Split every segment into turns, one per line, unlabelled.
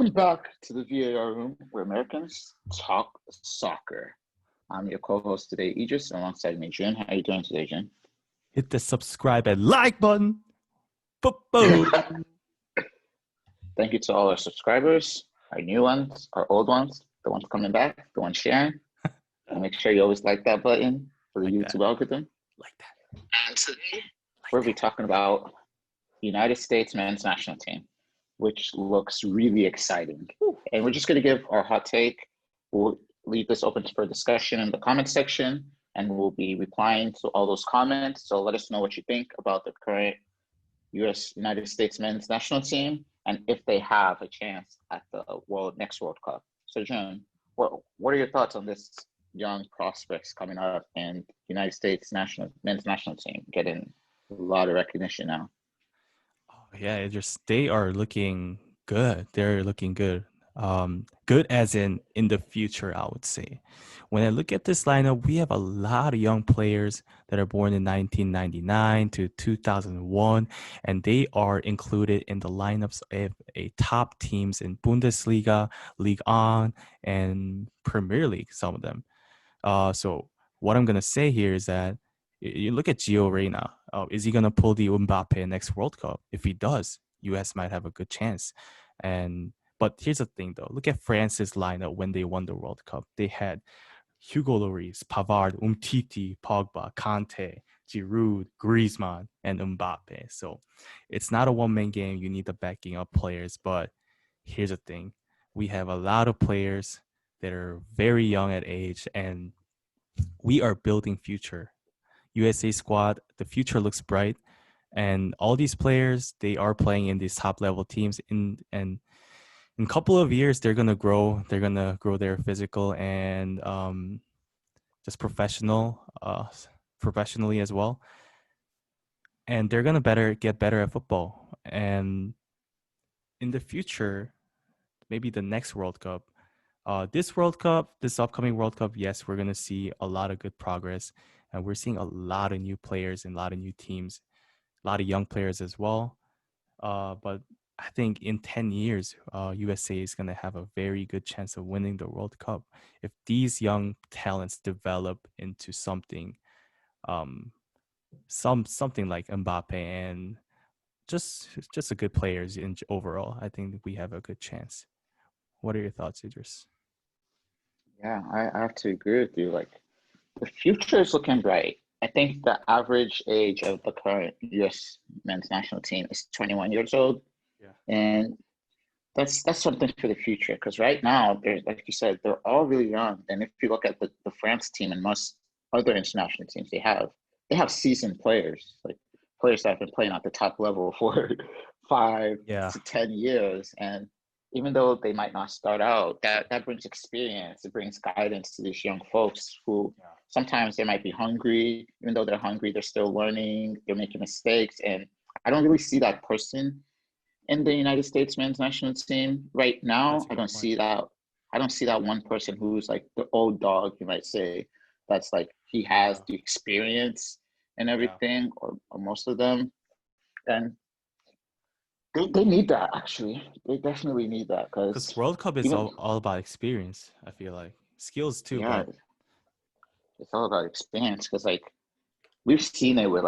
Welcome back to the VAR room where Americans talk soccer. I'm your co-host today, Idris, alongside me, Jun. How are you doing today, Jun?
Hit the subscribe and like button. Boom.
Thank you to all our subscribers, our new ones, our old ones, the ones coming back, the ones sharing. And make sure you always like that button for the YouTube algorithm.
Like that.
And today, we'll be talking about United States men's national team, which looks really exciting. And we're just going to give our hot take. We'll leave this open for discussion in the comment section, and we'll be replying to all those comments. So let us know what you think about the current United States men's national team and if they have a chance at the next World Cup. So, John, what are your thoughts on this young prospects coming up and United States men's national team getting a lot of recognition now?
Yeah, they are looking good. They're looking good. Good as in the future, I would say. When I look at this lineup, we have a lot of young players that are born in 1999 to 2001, and they are included in the lineups of a top teams in Bundesliga, Ligue 1, and Premier League, some of them. So what I'm going to say here is that you look at Reyna. Is he going to pull the Mbappe next World Cup? If he does, US might have a good chance. But here's the thing, though. Look at France's lineup when they won the World Cup. They had Hugo Lloris, Pavard, Umtiti, Pogba, Kanté, Giroud, Griezmann, and Mbappe. So it's not a one-man game. You need the backing up players. But here's the thing. We have a lot of players that are very young at age, and we are building future. USA squad, the future looks bright. And all these players, they are playing in these top-level teams. And in a couple of years, they're going to grow. They're going to grow their physical and just professionally as well. And they're going to get better at football. And in the future, maybe the next World Cup, this upcoming World Cup, yes, we're going to see a lot of good progress. And we're seeing a lot of new players and a lot of new teams, a lot of young players as well. But I think in 10 years, USA is going to have a very good chance of winning the World Cup if these young talents develop into something like Mbappe and just a good players in overall. I think we have a good chance. What are your thoughts, Idris?
Yeah, I have to agree with you. Like, the future is looking bright. I think the average age of the current U.S. men's national team is 21 years old. Yeah. And that's something for the future, because right now, like you said, they're all really young. And if you look at the France team and most other international teams they have seasoned players, like players that have been playing at the top level for 5 to 10 years. And even though they might not start out, that brings experience. It brings guidance to these young folks who sometimes they might be hungry. Even though they're hungry, they're still learning. They're making mistakes. And I don't really see that person in the United States men's national team right now. I don't see that one person who's like the old dog, you might say, that's like he has the experience and everything, or most of them. And they need that, actually. They definitely need that,
because World Cup is all about experience. I feel like skills too.
Yeah, but it's all about experience, because like we've seen it with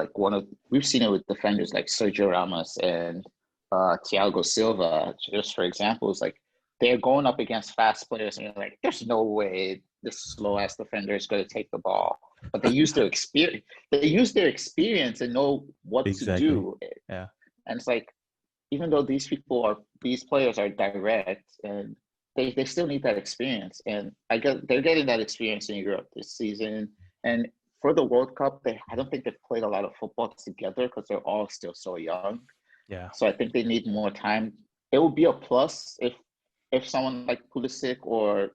defenders like Sergio Ramos and Thiago Silva, just for examples. Like, they're going up against fast players, and you're like, there's no way this slow ass defender is going to take the ball. But they use their experience. They use their experience and know what to do.
Yeah,
and it's like, even though these players are direct, and they still need that experience. And they're getting that experience in Europe this season. And for the World Cup, I don't think they've played a lot of football together because they're all still so young.
Yeah.
So I think they need more time. It would be a plus if someone like Pulisic or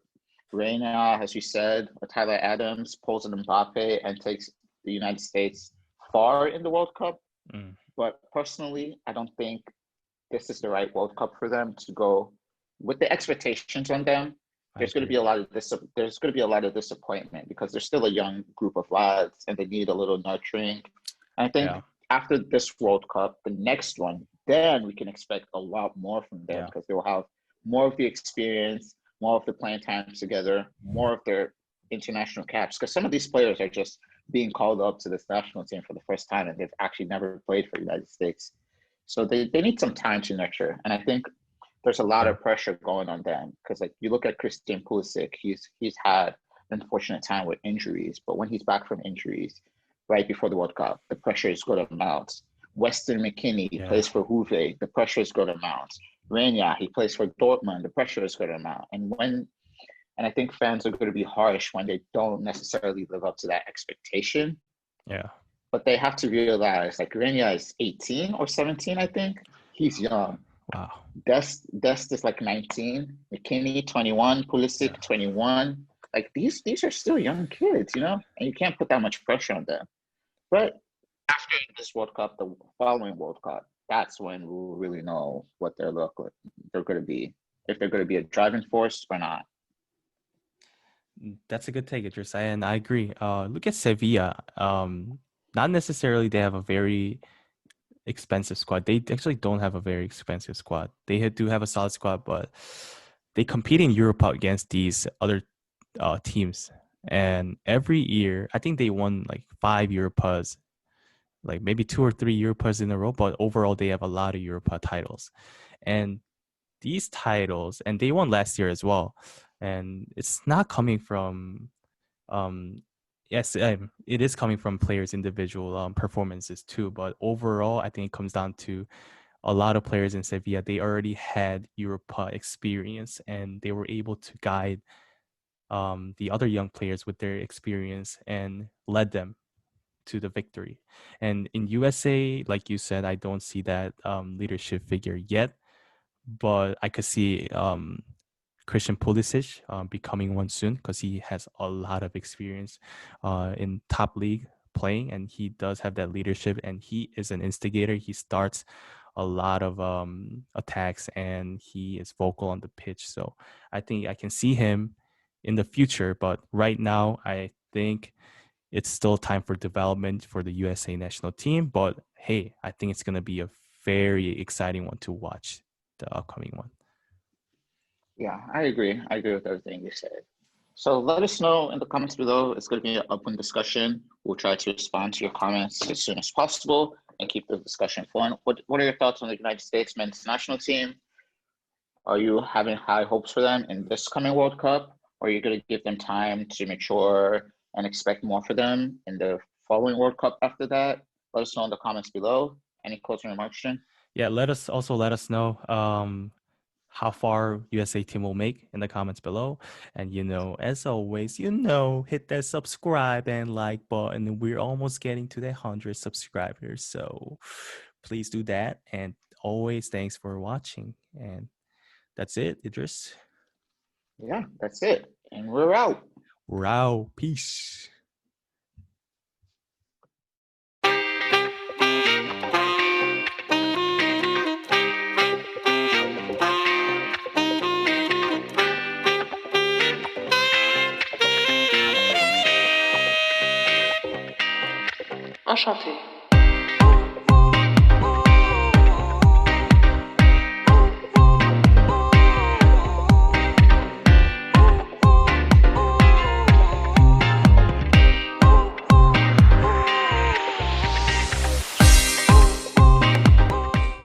Reyna, as you said, or Tyler Adams pulls an Mbappe and takes the United States far in the World Cup. But personally, I don't think this is the right World Cup for them to go with the expectations on them. There's going to be a lot of disappointment, because they're still a young group of lads and they need a little nurturing. And I think after this World Cup, the next one, then we can expect a lot more from them, because more of the experience, more of the playing time together, more of their international caps. Because some of these players are just being called up to this national team for the first time, and they've actually never played for the United States. So they need some time to nurture. And I think there's a lot of pressure going on them because, like, you look at Christian Pulisic, he's had an unfortunate time with injuries, but when he's back from injuries right before the World Cup, the pressure is going to mount. Weston McKennie plays for Juve, the pressure is going to mount. Reyna, he plays for Dortmund, the pressure is going to mount. And I think fans are going to be harsh when they don't necessarily live up to that expectation.
Yeah.
But they have to realize, like, Reyna is 18 or 17, I think. He's young.
Wow.
Dest is like 19. McKennie, 21. Pulisic, 21. Like, these are still young kids, you know? And you can't put that much pressure on them. But after this World Cup, the following World Cup, that's when we'll really know what they're going to be, if they're going to be a driving force or not.
That's a good take, Idris, and I agree. Look at Sevilla. Not necessarily they have a very expensive squad. They actually don't have a very expensive squad. They do have a solid squad, but they compete in Europe against these other teams. And every year, I think they won like 5 Europas, like maybe 2 or 3 Europas in a row. But overall, they have a lot of Europa titles. And these titles, and they won last year as well. And it's not coming from, yes, it is coming from players' individual performances too. But overall, I think it comes down to a lot of players in Sevilla. They already had Europa experience, and they were able to guide the other young players with their experience and led them to the victory. And in USA, like you said, I don't see that leadership figure yet, but I could see Christian Pulisic becoming one soon because he has a lot of experience in top league playing, and he does have that leadership, and he is an instigator. He starts a lot of attacks, and he is vocal on the pitch. So I think I can see him in the future, but right now I think it's still time for development for the USA national team. But hey, I think it's going to be a very exciting one to watch, the upcoming one.
Yeah, I agree. I agree with everything you said. So let us know in the comments below. It's going to be an open discussion. We'll try to respond to your comments as soon as possible and keep the discussion flowing. What are your thoughts on the United States men's national team? Are you having high hopes for them in this coming World Cup? Or are you going to give them time to mature and expect more for them in the following World Cup after that? Let us know in the comments below. Any closing remarks, Jen?
Yeah, let us know how far USA team will make in the comments below. And, as always, hit that subscribe and like button. We're almost getting to that 100 subscribers. So please do that. And always thanks for watching. And that's it, Idris.
Yeah, that's it. And we're out.
We're out. Peace.
Enchanté.